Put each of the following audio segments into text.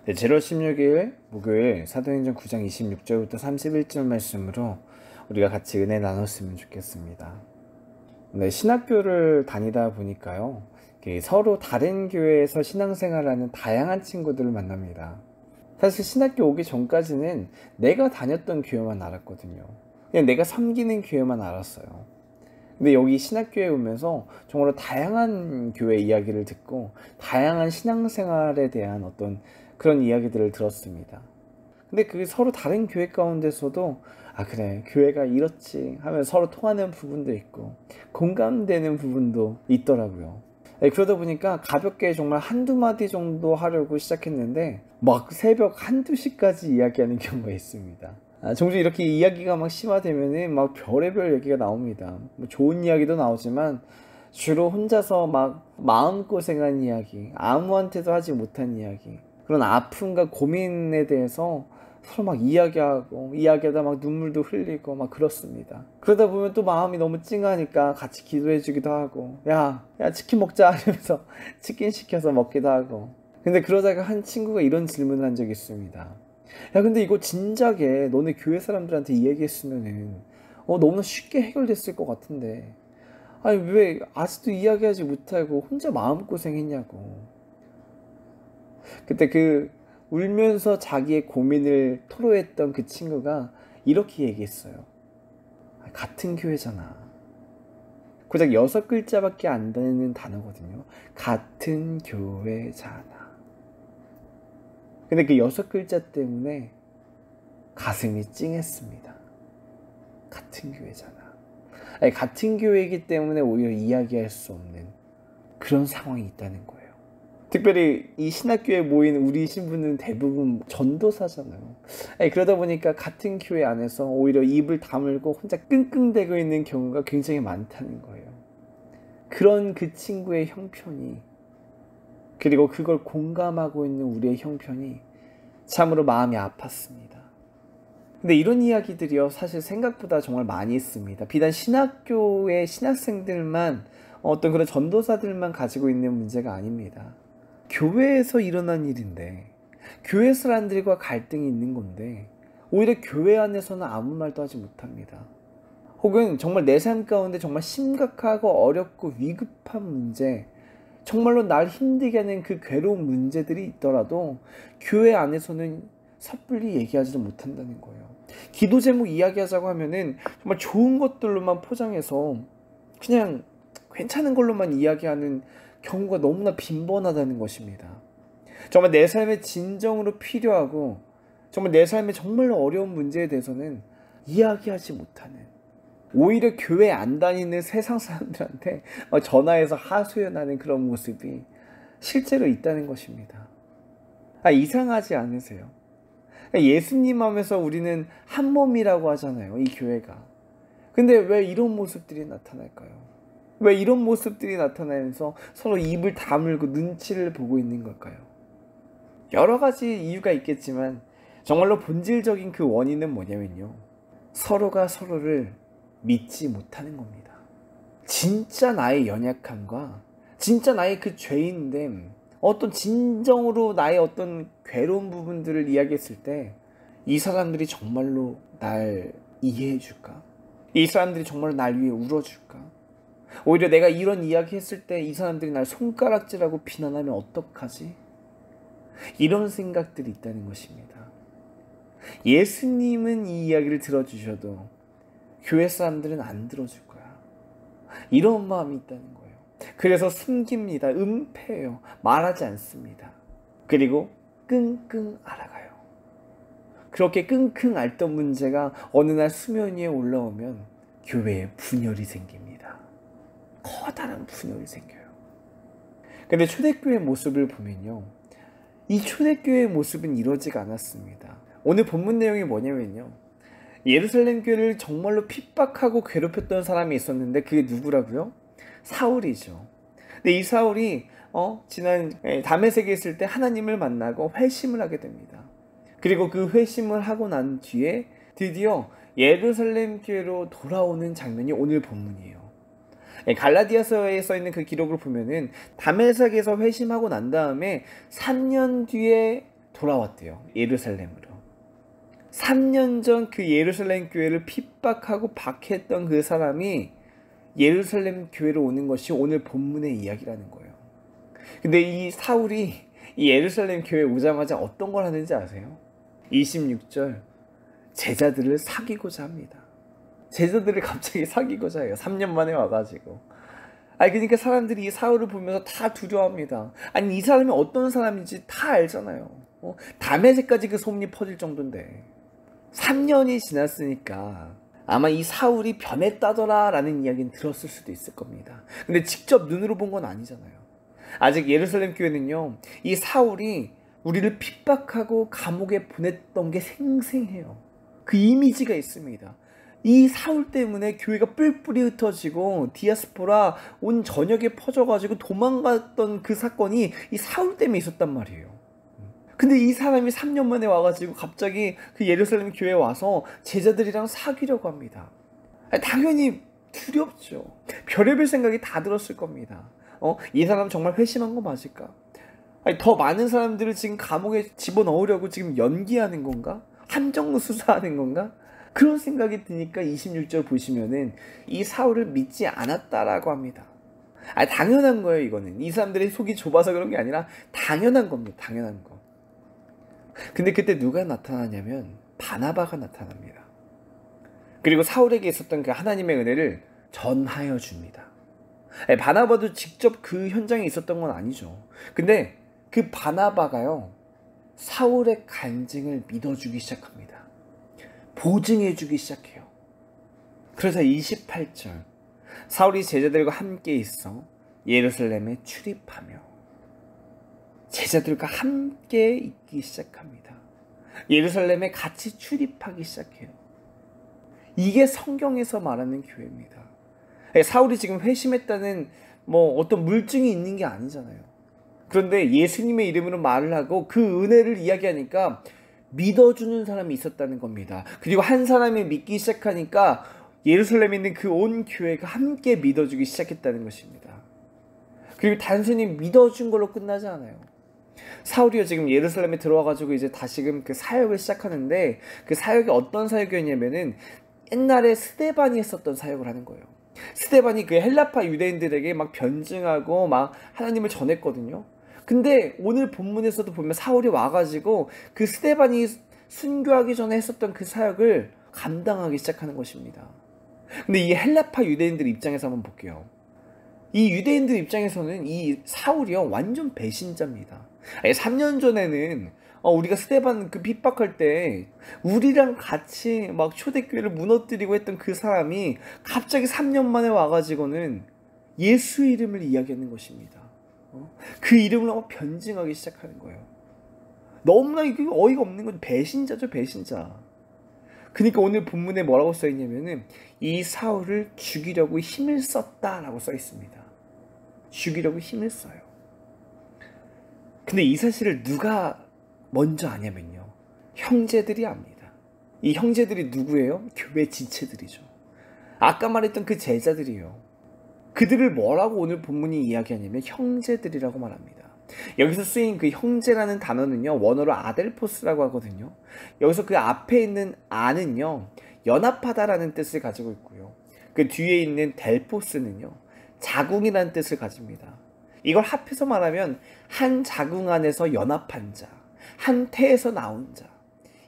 네, 7월 16일 목요일 사도행전 9장 26절부터 31절 말씀으로 우리가 같이 은혜 나눴으면 좋겠습니다. 네, 신학교를 다니다 보니까요, 서로 다른 교회에서 신앙생활하는 다양한 친구들을 만납니다. 사실 신학교 오기 전까지는 내가 다녔던 교회만 알았거든요. 그냥 내가 섬기는 교회만 알았어요. 근데 여기 신학교에 오면서 정말로 다양한 교회 이야기를 듣고 다양한 신앙생활에 대한 어떤 그런 이야기들을 들었습니다. 근데 그 서로 다른 교회 가운데서도 그래, 교회가 이렇지 하면 서로 통하는 부분도 있고 공감되는 부분도 있더라고요. 그러다 보니까 가볍게 정말 한두 마디 정도 하려고 시작했는데 막 새벽 한두 시까지 이야기하는 경우가 있습니다. 종종 이렇게 이야기가 막 심화되면은 막 별의별 얘기가 나옵니다. 뭐 좋은 이야기도 나오지만 주로 혼자서 막 마음고생한 이야기, 아무한테도 하지 못한 이야기, 그런 아픔과 고민에 대해서 서로 막 이야기하다 막 눈물도 흘리고 막 그렇습니다. 그러다 보면 또 마음이 너무 찡하니까 같이 기도해 주기도 하고, 야 치킨 먹자 하면서 치킨 시켜서 먹기도 하고. 근데 그러다가 한 친구가 이런 질문을 한 적이 있습니다. 야, 근데 이거 진작에 너네 교회 사람들한테 이야기했으면은 너무나 쉽게 해결됐을 것 같은데 아니 왜 아직도 이야기하지 못하고 혼자 마음고생했냐고. 그때 그 울면서 자기의 고민을 토로했던 그 친구가 이렇게 얘기했어요. 같은 교회잖아. 고작 6글자밖에 안 되는 단어거든요. 같은 교회잖아. 근데 그 6글자 때문에 가슴이 찡했습니다. 같은 교회잖아. 같은 교회이기 때문에 오히려 이야기할 수 없는 그런 상황이 있다는 거예요. 특별히 이 신학교에 모인 우리 신부는 대부분 전도사잖아요. 그러다 보니까 같은 교회 안에서 오히려 입을 다물고 혼자 끙끙대고 있는 경우가 굉장히 많다는 거예요. 그런 그 친구의 형편이, 그리고 그걸 공감하고 있는 우리의 형편이 참으로 마음이 아팠습니다. 근데 이런 이야기들이요, 사실 생각보다 정말 많이 있습니다. 비단 신학교의 신학생들만, 어떤 그런 전도사들만 가지고 있는 문제가 아닙니다. 교회에서 일어난 일인데, 교회 사람들과 갈등이 있는 건데 오히려 교회 안에서는 아무 말도 하지 못합니다. 혹은 정말 내 삶 가운데 정말 심각하고 어렵고 위급한 문제, 정말로 날 힘들게 하는 그 괴로운 문제들이 있더라도 교회 안에서는 섣불리 얘기하지도 못한다는 거예요. 기도 제목 이야기하자고 하면은 정말 좋은 것들로만 포장해서 그냥 괜찮은 걸로만 이야기하는 경우가 너무나 빈번하다는 것입니다. 정말 내 삶에 진정으로 필요하고 정말 내 삶에 정말로 어려운 문제에 대해서는 이야기하지 못하는, 오히려 교회 안 다니는 세상 사람들한테 전화해서 하소연하는 그런 모습이 실제로 있다는 것입니다. 이상하지 않으세요? 예수님 하면서 우리는 한 몸이라고 하잖아요, 이 교회가. 근데 왜 이런 모습들이 나타날까요? 왜 이런 모습들이 나타나면서 서로 입을 다물고 눈치를 보고 있는 걸까요? 여러 가지 이유가 있겠지만 정말로 본질적인 그 원인은 뭐냐면요, 서로가 서로를 믿지 못하는 겁니다. 진짜 나의 연약함과 진짜 나의 그 죄인됨, 어떤 진정으로 나의 어떤 괴로운 부분들을 이야기했을 때 이 사람들이 정말로 날 이해해 줄까? 이 사람들이 정말로 날 위해 울어줄까? 오히려 내가 이런 이야기 했을 때 이 사람들이 날 손가락질하고 비난하면 어떡하지? 이런 생각들이 있다는 것입니다. 예수님은 이 이야기를 들어주셔도 교회 사람들은 안 들어줄 거야. 이런 마음이 있다는 거예요. 그래서 숨깁니다. 은폐해요. 말하지 않습니다. 그리고 끙끙 앓아가요. 그렇게 끙끙 앓던 문제가 어느 날 수면 위에 올라오면 교회에 분열이 생깁니다. 커다란 분열이 생겨요. 근데 초대교회의 모습을 보면요, 이 초대교회의 모습은 이러지가 않았습니다. 오늘 본문 내용이 뭐냐면요, 예루살렘 교회를 정말로 핍박하고 괴롭혔던 사람이 있었는데 그게 누구라고요? 사울이죠. 근데 이 사울이 지난 다메섹에 있을 때 하나님을 만나고 회심을 하게 됩니다. 그리고 그 회심을 하고 난 뒤에 드디어 예루살렘 교회로 돌아오는 장면이 오늘 본문이에요. 갈라디아서에 써있는 그 기록을 보면은 다메섹에서 회심하고 난 다음에 3년 뒤에 돌아왔대요. 예루살렘으로. 3년 전 그 예루살렘 교회를 핍박하고 박해했던 그 사람이 예루살렘 교회로 오는 것이 오늘 본문의 이야기라는 거예요. 근데 이 사울이 이 예루살렘 교회에 오자마자 어떤 걸 하는지 아세요? 26절, 제자들을 사귀고자 합니다. 제자들을 갑자기 사귀고자 해요. 3년 만에 와가지고. 그러니까 사람들이 이 사울을 보면서 다 두려워합니다. 아니, 이 사람이 어떤 사람인지 다 알잖아요. 담에색까지 그 소문이 퍼질 정도인데 3년이 지났으니까 아마 이 사울이 변했다더라 라는 이야기는 들었을 수도 있을 겁니다. 근데 직접 눈으로 본 건 아니잖아요. 아직 예루살렘 교회는요, 이 사울이 우리를 핍박하고 감옥에 보냈던 게 생생해요. 그 이미지가 있습니다. 이 사울 때문에 교회가 뿔뿔이 흩어지고 디아스포라 온 전역에 퍼져가지고 도망갔던 그 사건이 이 사울 때문에 있었단 말이에요. 근데 이 사람이 3년 만에 와가지고 갑자기 그 예루살렘 교회에 와서 제자들이랑 사귀려고 합니다. 당연히 두렵죠. 별의별 생각이 다 들었을 겁니다. 이 사람 정말 회심한 거 맞을까? 더 많은 사람들을 지금 감옥에 집어넣으려고 지금 연기하는 건가? 함정로 수사하는 건가? 그런 생각이 드니까 26절 보시면은 이 사울을 믿지 않았다라고 합니다. 당연한 거예요, 이거는. 이 사람들의 속이 좁아서 그런 게 아니라 당연한 겁니다. 당연한 거. 근데 그때 누가 나타나냐면 바나바가 나타납니다. 그리고 사울에게 있었던 그 하나님의 은혜를 전하여 줍니다. 바나바도 직접 그 현장에 있었던 건 아니죠. 근데 그 바나바가요, 사울의 간증을 믿어주기 시작합니다. 보증해주기 시작해요. 그래서 28절, 사울이 제자들과 함께 있어 예루살렘에 출입하며, 제자들과 함께 있기 시작합니다. 예루살렘에 같이 출입하기 시작해요. 이게 성경에서 말하는 교회입니다. 사울이 지금 회심했다는 어떤 물증이 있는 게 아니잖아요. 그런데 예수님의 이름으로 말을 하고 그 은혜를 이야기하니까 믿어주는 사람이 있었다는 겁니다. 그리고 한 사람이 믿기 시작하니까 예루살렘에 있는 그 온 교회가 함께 믿어주기 시작했다는 것입니다. 그리고 단순히 믿어준 걸로 끝나지 않아요. 사울이요, 지금 예루살렘에 들어와가지고 이제 다시금 그 사역을 시작하는데, 그 사역이 어떤 사역이었냐면은 옛날에 스데반이 했었던 사역을 하는 거예요. 스데반이 그 헬라파 유대인들에게 막 변증하고 막 하나님을 전했거든요. 근데 오늘 본문에서도 보면 사울이 와가지고 그 스데반이 순교하기 전에 했었던 그 사역을 감당하기 시작하는 것입니다. 근데 이 헬라파 유대인들 입장에서 한번 볼게요. 이 유대인들 입장에서는 이 사울이요, 완전 배신자입니다. 3년 전에는 우리가 스데반 그 핍박할 때 우리랑 같이 막 초대교회를 무너뜨리고 했던 그 사람이 갑자기 3년 만에 와가지고는 예수 이름을 이야기하는 것입니다. 그 이름을 막 변증하기 시작하는 거예요. 너무나 이게 어이가 없는 건 배신자죠, 배신자. 그러니까 오늘 본문에 뭐라고 써있냐면은 이 사울을 죽이려고 힘을 썼다라고 써있습니다. 죽이려고 힘을 써요. 근데 이 사실을 누가 먼저 아냐면요, 형제들이 압니다. 이 형제들이 누구예요? 교회 지체들이죠. 아까 말했던 그 제자들이요. 그들을 뭐라고 오늘 본문이 이야기하냐면 형제들이라고 말합니다. 여기서 쓰인 그 형제라는 단어는요, 원어로 아델포스라고 하거든요. 여기서 그 앞에 있는 아는요, 연합하다라는 뜻을 가지고 있고요. 그 뒤에 있는 델포스는요, 자궁이라는 뜻을 가집니다. 이걸 합해서 말하면 한 자궁 안에서 연합한 자, 한 태에서 나온 자,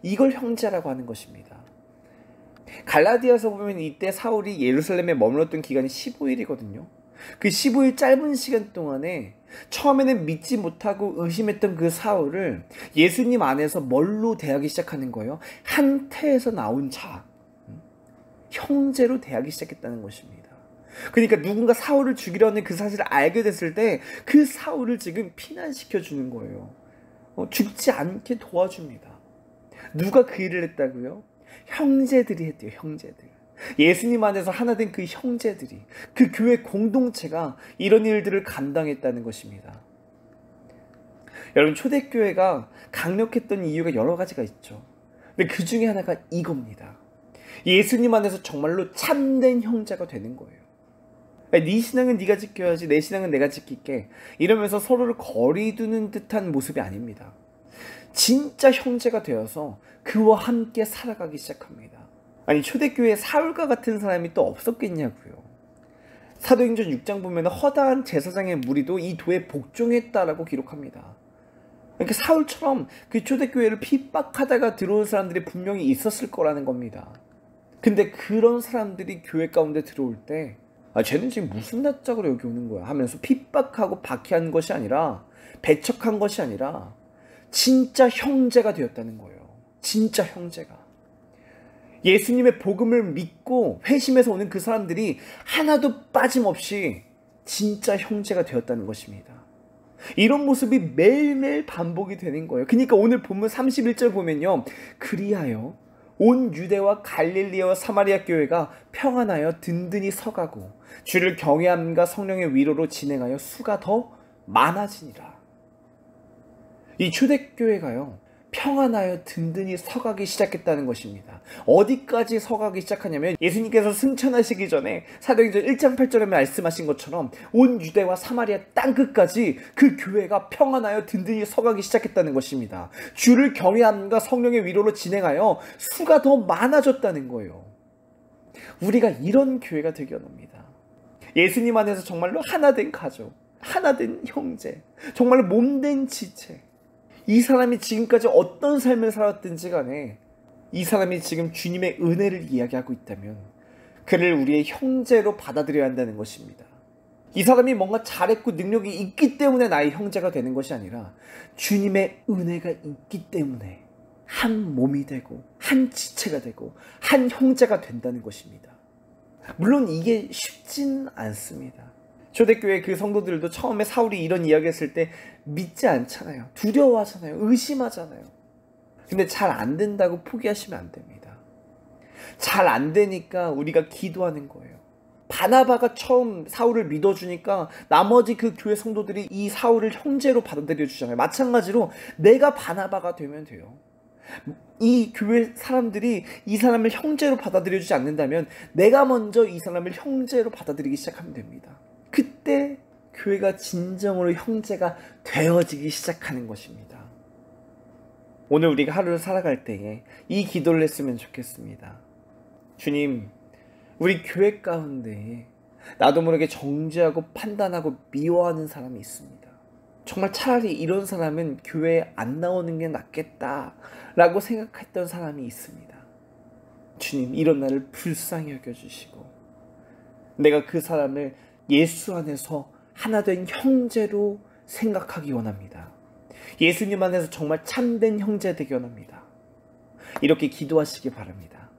이걸 형제라고 하는 것입니다. 갈라디아서 보면 이때 사울이 예루살렘에 머물렀던 기간이 15일이거든요. 그 15일 짧은 시간 동안에 처음에는 믿지 못하고 의심했던 그 사울을 예수님 안에서 뭘로 대하기 시작하는 거예요? 한 태에서 나온 자, 형제로 대하기 시작했다는 것입니다. 그러니까 누군가 사울을 죽이려는 그 사실을 알게 됐을 때 그 사울을 지금 피난시켜 주는 거예요. 죽지 않게 도와줍니다. 누가 그 일을 했다고요? 형제들이 했대요. 형제들. 예수님 안에서 하나 된 그 형제들이, 그 교회 공동체가 이런 일들을 감당했다는 것입니다. 여러분, 초대교회가 강력했던 이유가 여러 가지가 있죠. 근데 그 중에 하나가 이겁니다. 예수님 안에서 정말로 참된 형제가 되는 거예요. 네 신앙은 네가 지켜야지, 내 신앙은 내가 지킬게, 이러면서 서로를 거리 두는 듯한 모습이 아닙니다. 진짜 형제가 되어서 그와 함께 살아가기 시작합니다. 아니, 초대교회에 사울과 같은 사람이 또 없었겠냐고요. 사도행전 6장 보면 허다한 제사장의 무리도 이 도에 복종했다라고 기록합니다. 그러니까 사울처럼 그 초대교회를 핍박하다가 들어온 사람들이 분명히 있었을 거라는 겁니다. 근데 그런 사람들이 교회 가운데 들어올 때 쟤는 지금 무슨 낯짝으로 여기 오는 거야 하면서 핍박하고 박해한 것이 아니라, 배척한 것이 아니라 진짜 형제가 되었다는 거예요. 진짜 형제가. 예수님의 복음을 믿고 회심해서 오는 그 사람들이 하나도 빠짐없이 진짜 형제가 되었다는 것입니다. 이런 모습이 매일매일 반복이 되는 거예요. 그러니까 오늘 본문 31절 보면요, 그리하여 온 유대와 갈릴리와 사마리아 교회가 평안하여 든든히 서가고 주를 경외함과 성령의 위로로 진행하여 수가 더 많아지니라. 이 초대교회가요, 평안하여 든든히 서가기 시작했다는 것입니다. 어디까지 서가기 시작하냐면, 예수님께서 승천하시기 전에 사도행전 1장 8절에 말씀하신 것처럼 온 유대와 사마리아 땅끝까지 그 교회가 평안하여 든든히 서가기 시작했다는 것입니다. 주를 경외함과 성령의 위로로 진행하여 수가 더 많아졌다는 거예요. 우리가 이런 교회가 되기 원합니다. 예수님 안에서 정말로 하나된 가족, 하나된 형제, 정말로 몸된 지체. 이 사람이 지금까지 어떤 삶을 살았든지 간에 이 사람이 지금 주님의 은혜를 이야기하고 있다면 그를 우리의 형제로 받아들여야 한다는 것입니다. 이 사람이 뭔가 잘했고 능력이 있기 때문에 나의 형제가 되는 것이 아니라 주님의 은혜가 있기 때문에 한 몸이 되고 한 지체가 되고 한 형제가 된다는 것입니다. 물론 이게 쉽진 않습니다. 초대교회 그 성도들도 처음에 사울이 이런 이야기 했을 때 믿지 않잖아요. 두려워하잖아요. 의심하잖아요. 근데 잘 안 된다고 포기하시면 안 됩니다. 잘 안 되니까 우리가 기도하는 거예요. 바나바가 처음 사울을 믿어주니까 나머지 그 교회 성도들이 이 사울을 형제로 받아들여 주잖아요. 마찬가지로 내가 바나바가 되면 돼요. 이 교회 사람들이 이 사람을 형제로 받아들여 주지 않는다면 내가 먼저 이 사람을 형제로 받아들이기 시작하면 됩니다. 그때 교회가 진정으로 형제가 되어지기 시작하는 것입니다. 오늘 우리가 하루를 살아갈 때에 이 기도를 했으면 좋겠습니다. 주님, 우리 교회 가운데 나도 모르게 정죄하고 판단하고 미워하는 사람이 있습니다. 정말 차라리 이런 사람은 교회에 안 나오는 게 낫겠다라고 생각했던 사람이 있습니다. 주님, 이런 나를 불쌍히 여겨주시고 내가 그 사람을 예수 안에서 하나된 형제로 생각하기 원합니다. 예수님 안에서 정말 참된 형제 되기 원합니다. 이렇게 기도하시기 바랍니다.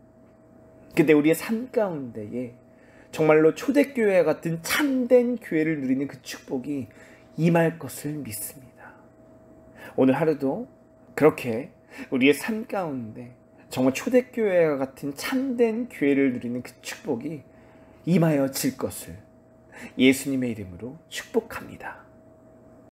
근데 우리의 삶 가운데에 정말로 초대교회와 같은 참된 교회를 누리는 그 축복이 임할 것을 믿습니다. 오늘 하루도 그렇게 우리의 삶 가운데 정말 초대교회와 같은 참된 교회를 누리는 그 축복이 임하여질 것을 예수님의 이름으로 축복합니다.